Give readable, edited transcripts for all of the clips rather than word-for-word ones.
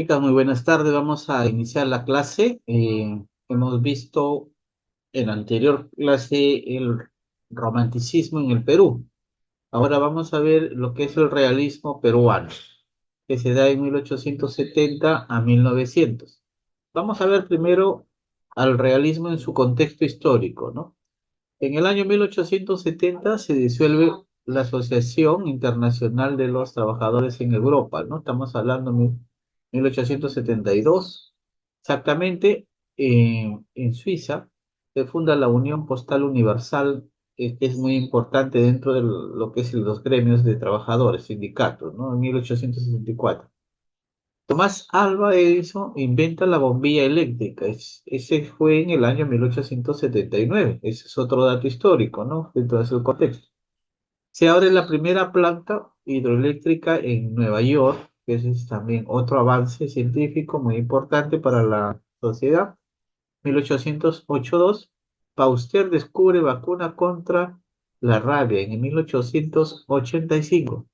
chicas? Muy buenas tardes. Vamos a iniciar la clase. Hemos visto en la anterior clase el romanticismo en el Perú. Ahora vamos a ver lo que es el realismo peruano, que se da en 1870 a 1900. Vamos a ver primero al realismo en su contexto histórico, ¿no? En el año 1870 se disuelve la Asociación Internacional de los Trabajadores en Europa, ¿no? Estamos hablando de 1872. Exactamente, en Suiza se funda la Unión Postal Universal, que es muy importante dentro de lo que es los gremios de trabajadores, sindicatos, ¿no? En 1864. Tomás Alva Edison inventa la bombilla eléctrica. Ese fue en el año 1879. Ese es otro dato histórico, ¿no? Dentro de su contexto. Se abre la primera planta hidroeléctrica en Nueva York, que ese es también otro avance científico muy importante para la sociedad. 1882, Pasteur descubre vacuna contra la rabia en 1885.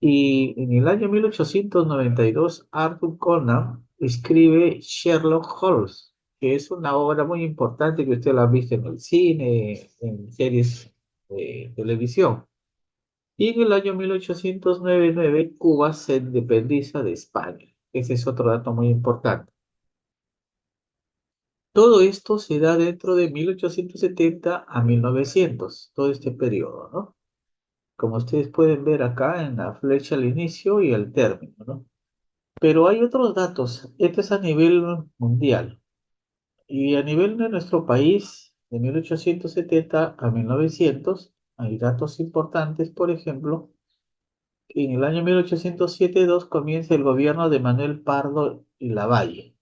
Y en el año 1892, Arthur Conan escribe Sherlock Holmes, que es una obra muy importante que usted la ha visto en el cine, en series de televisión. Y en el año 1899, Cuba se independiza de España. Ese es otro dato muy importante. Todo esto se da dentro de 1870 a 1900, todo este periodo, ¿no? Como ustedes pueden ver acá en la flecha al inicio y al término, ¿no? Pero hay otros datos. Este es a nivel mundial. Y a nivel de nuestro país, de 1870 a 1900, hay datos importantes. Por ejemplo, que en el año 1872 comienza el gobierno de Manuel Pardo y Lavalle.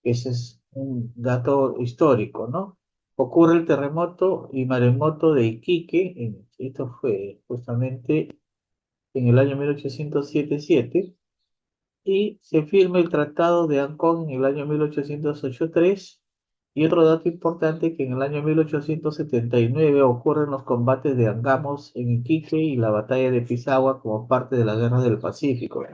Ese es un dato histórico, ¿no? Ocurre el terremoto y maremoto de Iquique. Esto fue justamente en el año 1877 y se firma el Tratado de Ancón en el año 1883. Y otro dato importante que en el año 1879 ocurren los combates de Angamos en Iquique y la batalla de Pisagua como parte de la Guerra del Pacífico.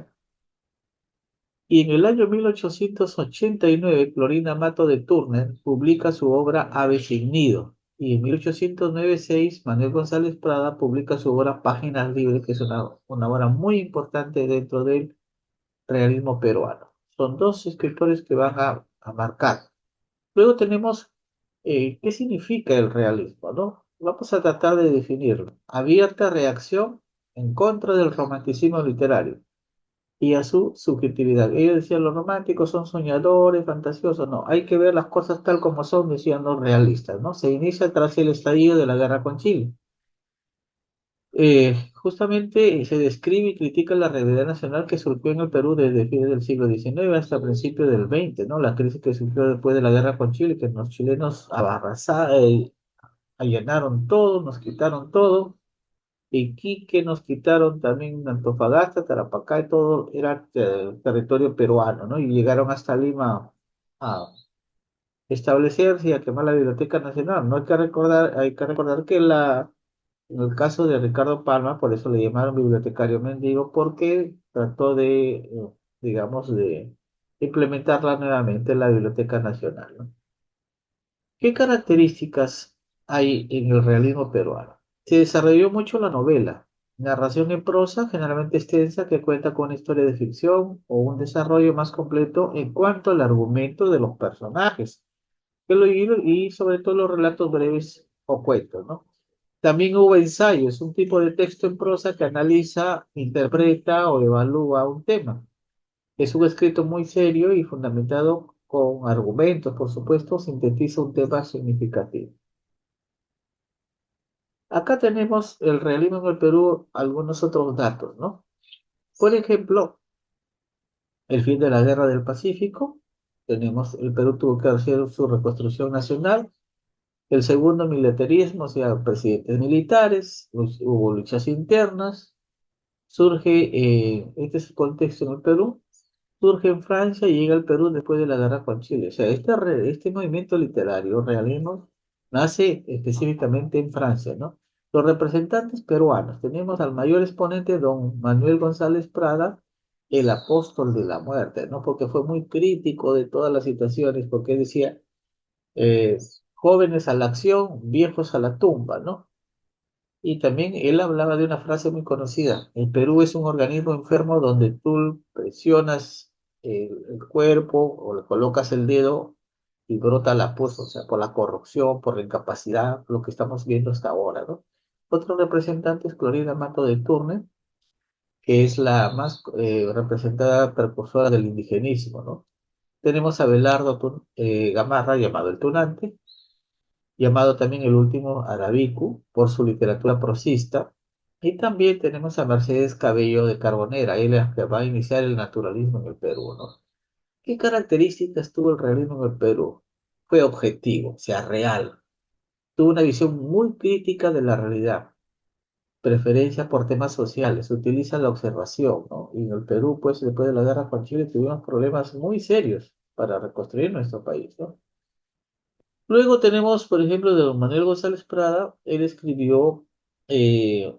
Y en el año 1889, Clorinda Mato de Turner publica su obra Ave sin nido. Y en 1896, Manuel González Prada publica su obra Páginas Libres, que es una obra muy importante dentro del realismo peruano. Son dos escritores que van a marcar. Luego tenemos qué significa el realismo, ¿no? Vamos a tratar de definirlo. Abierta reacción en contra del romanticismo literario y a su subjetividad. Ellos decían, los románticos son soñadores, fantasiosos. No, hay que ver las cosas tal como son, decían los realistas, ¿no? Se inicia tras el estallido de la guerra con Chile. Justamente se describe y critica la realidad nacional que surgió en el Perú desde fines del siglo XIX hasta principios del XX, ¿no? La crisis que surgió después de la guerra con Chile, que los chilenos allanaron todo, nos quitaron todo. Iquique nos quitaron también Antofagasta, Tarapacá y todo era territorio peruano, ¿no? Y llegaron hasta Lima a establecerse y a quemar la Biblioteca Nacional. No hay que recordar que en el caso de Ricardo Palma, por eso le llamaron bibliotecario mendigo, porque trató de, digamos, de implementarla nuevamente en la Biblioteca Nacional, ¿no? ¿Qué características hay en el realismo peruano? Se desarrolló mucho la novela, narración en prosa, generalmente extensa, que cuenta con una historia de ficción o un desarrollo más completo en cuanto al argumento de los personajes, y sobre todo los relatos breves o cuentos, ¿no? También hubo ensayos, un tipo de texto en prosa que analiza, interpreta o evalúa un tema. Es un escrito muy serio y fundamentado con argumentos, por supuesto, sintetiza un tema significativo. Acá tenemos el realismo en el Perú, algunos otros datos, ¿no? Por ejemplo, el fin de la Guerra del Pacífico, tenemos, el Perú tuvo que hacer su reconstrucción nacional. El segundo, militarismo, o sea, presidentes militares, hubo luchas internas. Este es el contexto en el Perú. Surge en Francia y llega al Perú después de la guerra con Chile. O sea, este movimiento literario, realismo, nace específicamente en Francia, ¿no? Los representantes peruanos, tenemos al mayor exponente, don Manuel González Prada, el apóstol de la muerte, ¿no? Porque fue muy crítico de todas las situaciones, porque decía, eh, jóvenes a la acción, viejos a la tumba, ¿no? Y también él hablaba de una frase muy conocida: el Perú es un organismo enfermo donde tú presionas el cuerpo o le colocas el dedo y brota la pus, o sea, por la corrupción, por la incapacidad, lo que estamos viendo hasta ahora, ¿no? Otro representante es Clorinda Mato de Turner, que es la más representada precursora del indigenismo, ¿no? Tenemos a Gamarra, llamado el Tunante, llamado también el último Arabicu, por su literatura prosista. Y también tenemos a Mercedes Cabello de Carbonera, él es la que va a iniciar el naturalismo en el Perú, ¿no? ¿Qué características tuvo el realismo en el Perú? Fue objetivo, o sea, real. Tuvo una visión muy crítica de la realidad, preferencia por temas sociales, utiliza la observación, ¿no? Y en el Perú, pues, después de la guerra con Chile, tuvimos problemas muy serios para reconstruir nuestro país, ¿no? Luego tenemos, por ejemplo, de don Manuel González Prada. Él escribió, eh,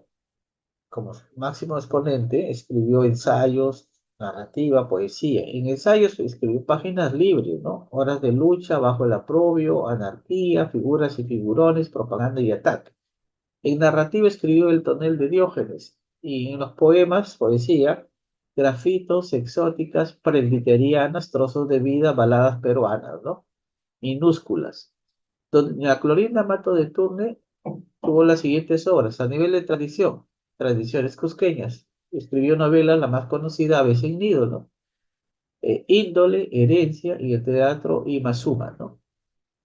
como máximo exponente, escribió ensayos, narrativa, poesía. En ensayos escribió Páginas Libres, ¿no? Horas de lucha, Bajo el aprobio, Anarquía, Figuras y figurones, Propaganda y ataque. En narrativa escribió El tonel de Diógenes. Y en los poemas, poesía, grafitos, exóticas, presbiterianas, trozos de vida, baladas peruanas, ¿no? Minúsculas. Doña Clorinda Mato de Turne tuvo las siguientes obras a nivel de tradición: Tradiciones Cusqueñas. Escribió novelas, la más conocida, Aves en Nido, ¿no? Índole, Herencia y el teatro Imazuma, ¿no?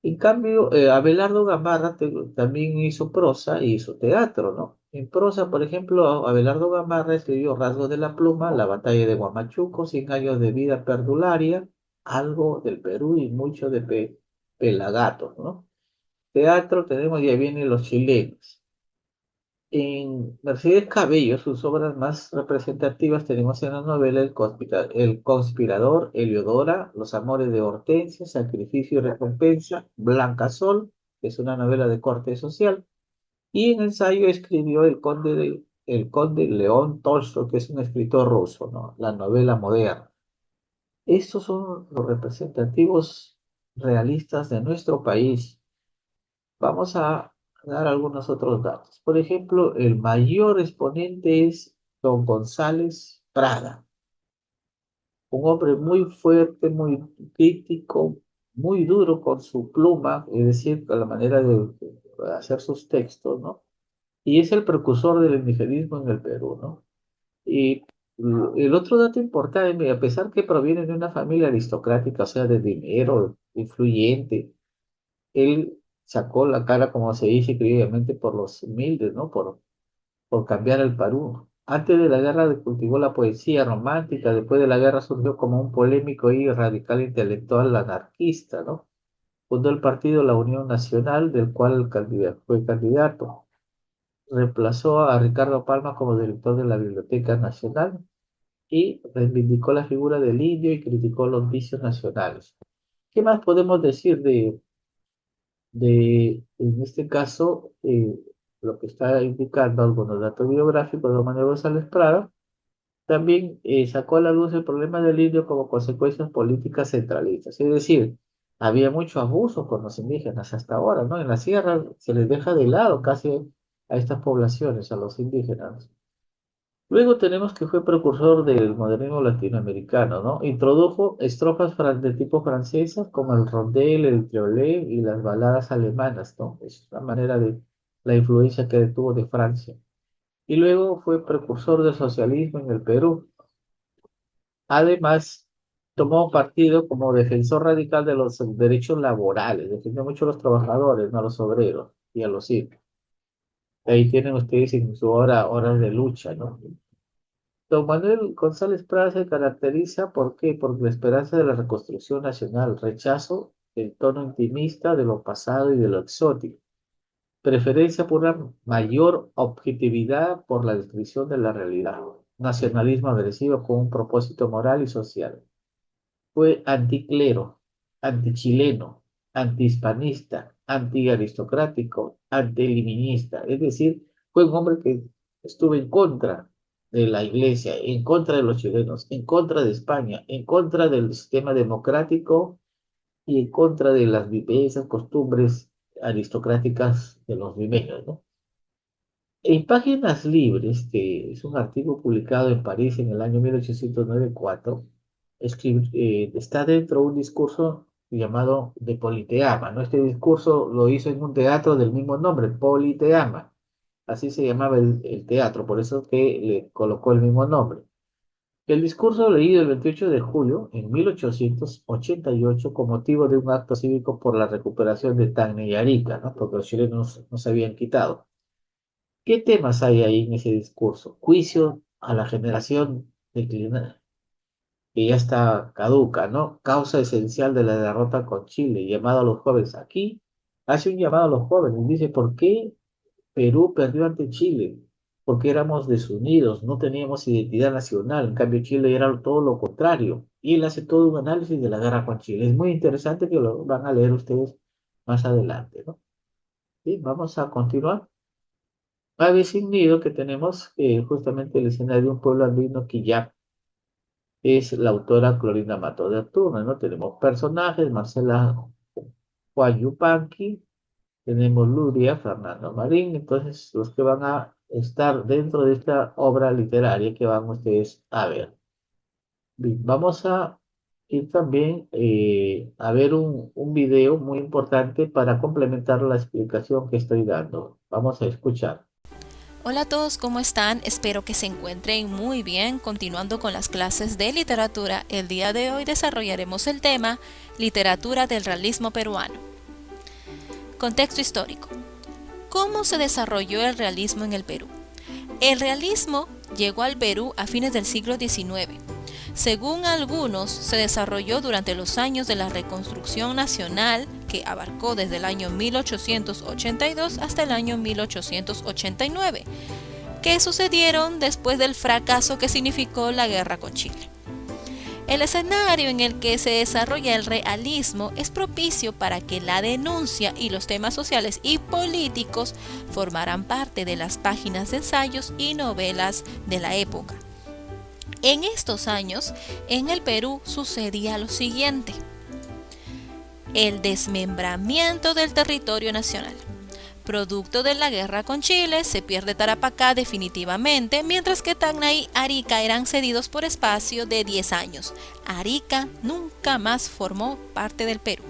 En cambio, Abelardo Gamarra también hizo prosa y hizo teatro, ¿no? En prosa, por ejemplo, Abelardo Gamarra escribió Rasgos de la Pluma, La batalla de Huamachuco, 100 años de vida perdularia, algo del Perú y mucho de Pelagatos, ¿no? Teatro tenemos, ya vienen los chilenos. En Mercedes Cabello, sus obras más representativas tenemos en la novela El Conspirador, Heliodora, Los Amores de Hortensia, Sacrificio y Recompensa, Blanca Sol, que es una novela de corte social, y en ensayo escribió El Conde León Tolstoy, que es un escritor ruso, ¿no? La novela moderna. Estos son los representativos realistas de nuestro país. Vamos a dar algunos otros datos. Por ejemplo, el mayor exponente es don González Prada, un hombre muy fuerte, muy crítico, muy duro con su pluma, es decir, con la manera de hacer sus textos, ¿no? Y es el precursor del indigenismo en el Perú, ¿no? Y el otro dato importante, a pesar que proviene de una familia aristocrática, o sea, de dinero, influyente, él sacó la cara, como se dice criolmente, por los humildes, ¿no? Por cambiar el Perú. Antes de la guerra cultivó la poesía romántica, después de la guerra surgió como un polémico y radical intelectual anarquista, ¿no? Fundó el partido La Unión Nacional, del cual fue candidato. Reemplazó a Ricardo Palma como director de la Biblioteca Nacional y reivindicó la figura del indio y criticó los vicios nacionales. ¿Qué más podemos decir en este caso, lo que está indicando algunos datos biográficos de Manuel González Prada? También sacó a la luz el problema del indio como consecuencias políticas centralistas. Es decir, había mucho abuso con los indígenas hasta ahora, ¿no? En la sierra se les deja de lado casi a estas poblaciones, a los indígenas. Luego tenemos que fue precursor del modernismo latinoamericano, ¿no? Introdujo estrofas de tipo francesas como el rondel, el triolet y las baladas alemanas, ¿no? Es una manera de la influencia que tuvo de Francia. Y luego fue precursor del socialismo en el Perú. Además, tomó partido como defensor radical de los derechos laborales, defendió mucho a los trabajadores, no a los obreros y a los hijos. Ahí tienen ustedes en su horas de lucha, ¿no? Don Manuel González Prada se caracteriza, ¿por qué? Por la esperanza de la reconstrucción nacional, rechazo del tono intimista de lo pasado y de lo exótico, preferencia por una mayor objetividad por la descripción de la realidad, nacionalismo agresivo con un propósito moral y social. Fue anticlero, antichileno, antihispanista, antiaristocrático, antieliminista, es decir, fue un hombre que estuvo en contra. de la Iglesia, en contra de los chilenos, en contra de España, en contra del sistema democrático y en contra de las vivencias, costumbres aristocráticas de los limeños, ¿no? En Páginas Libres, que es un artículo publicado en París en el año 1894, está dentro un discurso llamado de Politeama, ¿no? Este discurso lo hizo en un teatro del mismo nombre, Politeama. Así se llamaba el teatro, por eso que le colocó el mismo nombre. El discurso leído el 28 de julio en 1888 con motivo de un acto cívico por la recuperación de Tacna y Arica, ¿no? Porque los chilenos no se habían quitado. ¿Qué temas hay ahí en ese discurso? Juicio a la generación declinada, que ya está caduca, ¿no? Causa esencial de la derrota con Chile, llamado a los jóvenes. Aquí hace un llamado a los jóvenes, dice, ¿por qué Perú perdió ante Chile? Porque éramos desunidos, no teníamos identidad nacional, en cambio Chile era todo lo contrario. Y él hace todo un análisis de la guerra con Chile. Es muy interesante que lo van a leer ustedes más adelante, ¿no? Sí, vamos a continuar. Aves sin nido que tenemos justamente el escenario de un pueblo andino que ya es la autora Clorinda Mato de Turner, ¿no? Tenemos personajes, Marcela Yupanqui, tenemos Luria, Fernando Marín, entonces los que van a estar dentro de esta obra literaria que van ustedes a ver. Bien, vamos a ir también a ver un video muy importante para complementar la explicación que estoy dando. Vamos a escuchar. Hola a todos, ¿cómo están? Espero que se encuentren muy bien. Continuando con las clases de literatura, el día de hoy desarrollaremos el tema Literatura del realismo peruano. Contexto histórico. ¿Cómo se desarrolló el realismo en el Perú? El realismo llegó al Perú a fines del siglo XIX. Según algunos, se desarrolló durante los años de la Reconstrucción Nacional, que abarcó desde el año 1882 hasta el año 1889, que sucedieron después del fracaso que significó la guerra con Chile. El escenario en el que se desarrolla el realismo es propicio para que la denuncia y los temas sociales y políticos formaran parte de las páginas de ensayos y novelas de la época. En estos años, en el Perú sucedía lo siguiente: el desmembramiento del territorio nacional. Producto de la guerra con Chile, se pierde Tarapacá definitivamente, mientras que Tacna y Arica eran cedidos por espacio de 10 años. Arica nunca más formó parte del Perú.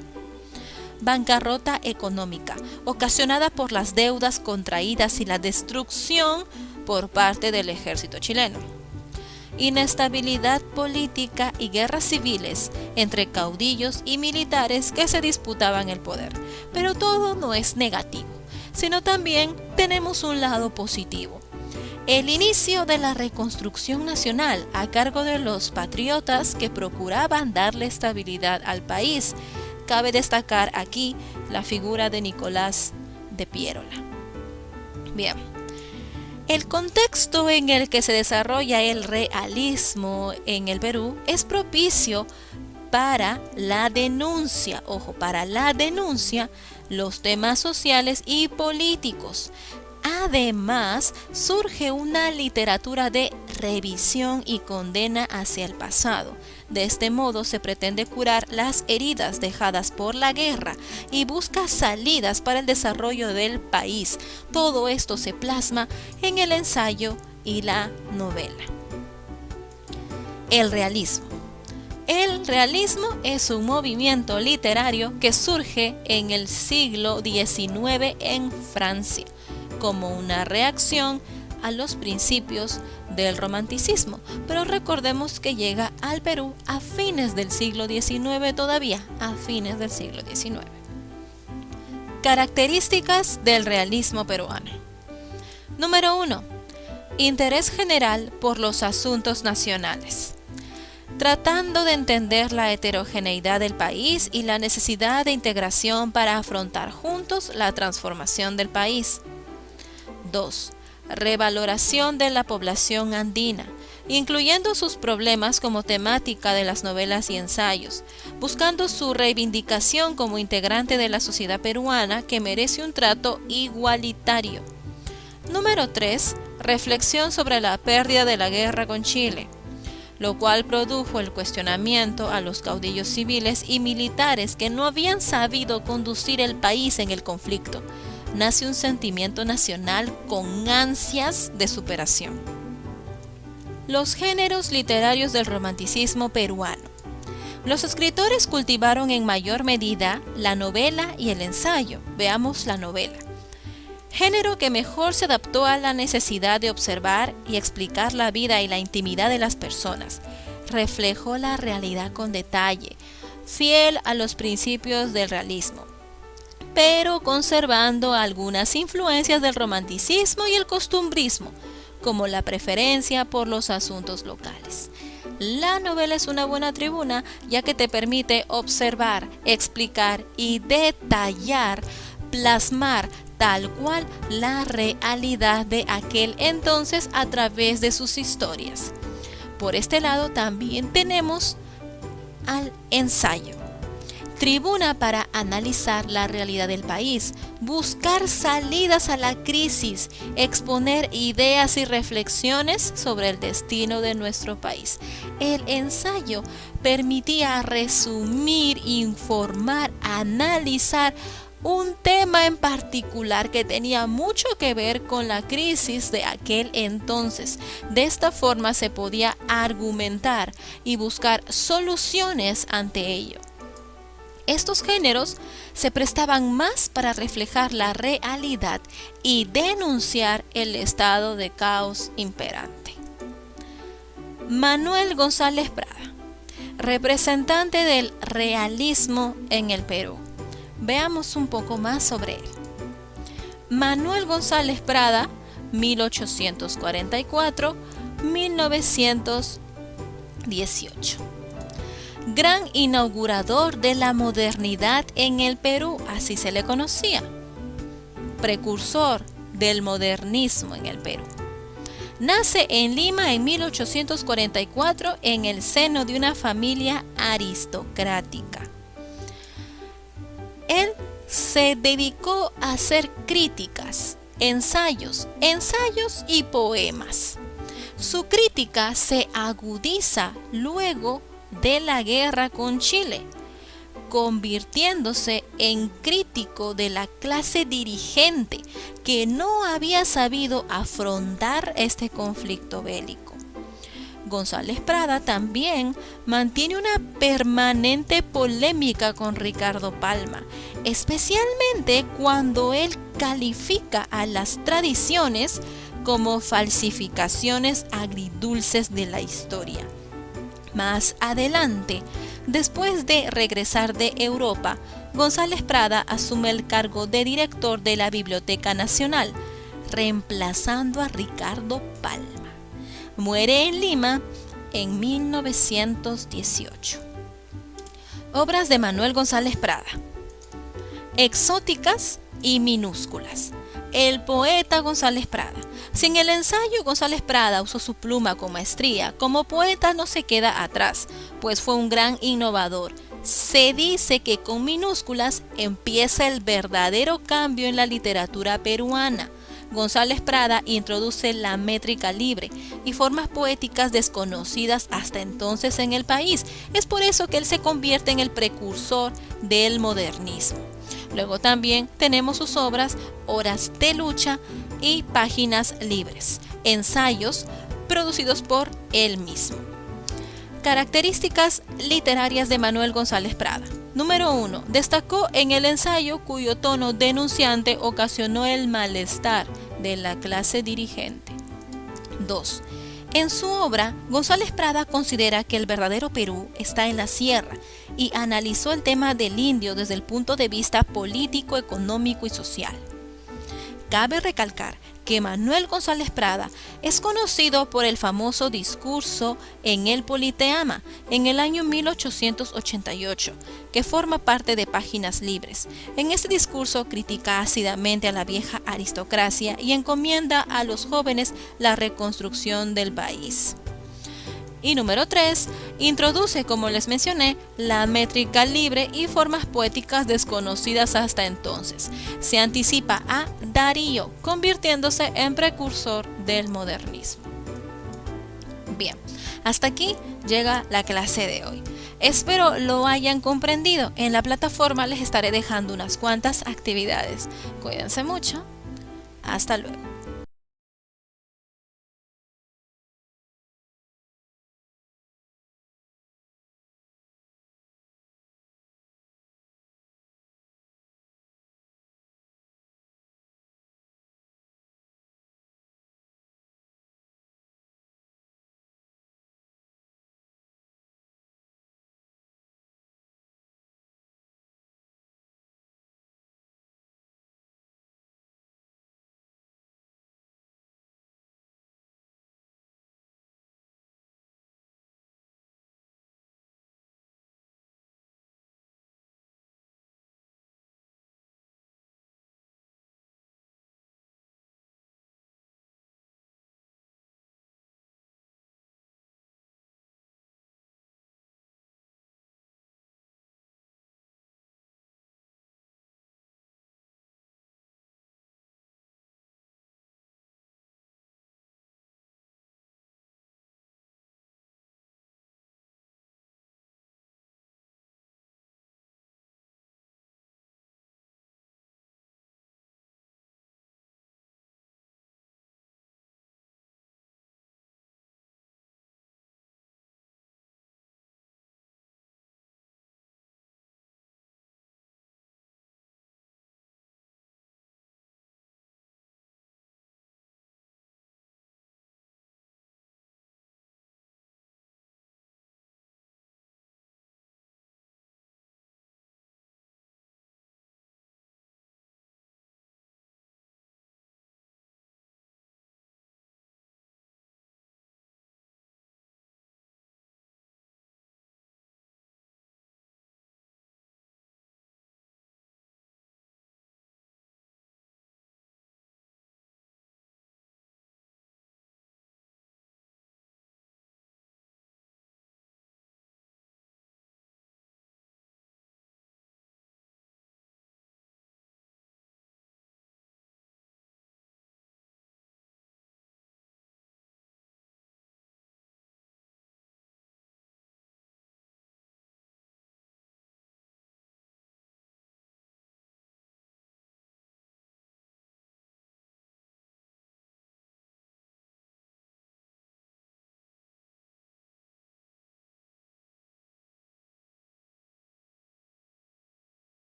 Bancarrota económica, ocasionada por las deudas contraídas y la destrucción por parte del ejército chileno. Inestabilidad política y guerras civiles entre caudillos y militares que se disputaban el poder. Pero todo no es negativo, sino también tenemos un lado positivo. El inicio de la reconstrucción nacional a cargo de los patriotas que procuraban darle estabilidad al país. Cabe destacar aquí la figura de Nicolás de Piérola. Bien. El contexto en el que se desarrolla el realismo en el Perú es propicio para la denuncia, los temas sociales y políticos. Además, surge una literatura de revisión y condena hacia el pasado. De este modo se pretende curar las heridas dejadas por la guerra y busca salidas para el desarrollo del país. Todo esto se plasma en el ensayo y la novela. El realismo. El realismo es un movimiento literario que surge en el siglo XIX en Francia, como una reacción a los principios del romanticismo, pero recordemos que llega al Perú a fines del siglo XIX, todavía a fines del siglo XIX. Características del realismo peruano. Número 1. Interés general por los asuntos nacionales. Tratando de entender la heterogeneidad del país y la necesidad de integración para afrontar juntos la transformación del país. 2. Revaloración de la población andina, incluyendo sus problemas como temática de las novelas y ensayos, buscando su reivindicación como integrante de la sociedad peruana que merece un trato igualitario. Número 3. Reflexión sobre la pérdida de la guerra con Chile, lo cual produjo el cuestionamiento a los caudillos civiles y militares que no habían sabido conducir el país en el conflicto. Nace un sentimiento nacional con ansias de superación. Los géneros literarios del romanticismo peruano. Los escritores cultivaron en mayor medida la novela y el ensayo. Veamos la novela. Género que mejor se adaptó a la necesidad de observar y explicar la vida y la intimidad de las personas. Reflejó la realidad con detalle, fiel a los principios del realismo, pero conservando algunas influencias del romanticismo y el costumbrismo, como la preferencia por los asuntos locales. La novela es una buena tribuna, ya que te permite observar, explicar y detallar, plasmar tal cual la realidad de aquel entonces a través de sus historias. Por este lado también tenemos al ensayo. Tribuna para analizar la realidad del país, buscar salidas a la crisis, exponer ideas y reflexiones sobre el destino de nuestro país. El ensayo permitía resumir, informar, analizar un tema en particular que tenía mucho que ver con la crisis de aquel entonces. De esta forma se podía argumentar y buscar soluciones ante ello. Estos géneros se prestaban más para reflejar la realidad y denunciar el estado de caos imperante. Manuel González Prada, representante del realismo en el Perú. Veamos un poco más sobre él. Manuel González Prada, 1844-1918. Gran inaugurador de la modernidad en el Perú, así se le conocía. Precursor del modernismo en el Perú. Nace en Lima en 1844 en el seno de una familia aristocrática. Él se dedicó a hacer críticas, ensayos y poemas. Su crítica se agudiza luego de la guerra con Chile, convirtiéndose en crítico de la clase dirigente que no había sabido afrontar este conflicto bélico. González Prada también mantiene una permanente polémica con Ricardo Palma, especialmente cuando él califica a las tradiciones como falsificaciones agridulces de la historia. Más adelante, después de regresar de Europa, González Prada asume el cargo de director de la Biblioteca Nacional, reemplazando a Ricardo Palma. Muere en Lima en 1918. Obras de Manuel González Prada. Exóticas y minúsculas. El poeta González Prada. Si en el ensayo González Prada usó su pluma con maestría, como poeta no se queda atrás, pues fue un gran innovador. Se dice que con minúsculas empieza el verdadero cambio en la literatura peruana. González Prada introduce la métrica libre y formas poéticas desconocidas hasta entonces en el país. Es por eso que él se convierte en el precursor del modernismo. Luego también tenemos sus obras Horas de lucha y Páginas libres, ensayos producidos por él mismo. Características literarias de Manuel González Prada. Número 1. Destacó en el ensayo cuyo tono denunciante ocasionó el malestar de la clase dirigente. 2. En su obra, González Prada considera que el verdadero Perú está en la sierra y analizó el tema del indio desde el punto de vista político, económico y social. Cabe recalcar que Manuel González Prada es conocido por el famoso discurso en el Politeama en el año 1888, que forma parte de Páginas libres. En este discurso critica ácidamente a la vieja aristocracia y encomienda a los jóvenes la reconstrucción del país. Y número 3, introduce, como les mencioné, la métrica libre y formas poéticas desconocidas hasta entonces. Se anticipa a Darío, convirtiéndose en precursor del modernismo. Bien, hasta aquí llega la clase de hoy. Espero lo hayan comprendido. En la plataforma les estaré dejando unas cuantas actividades. Cuídense mucho. Hasta luego.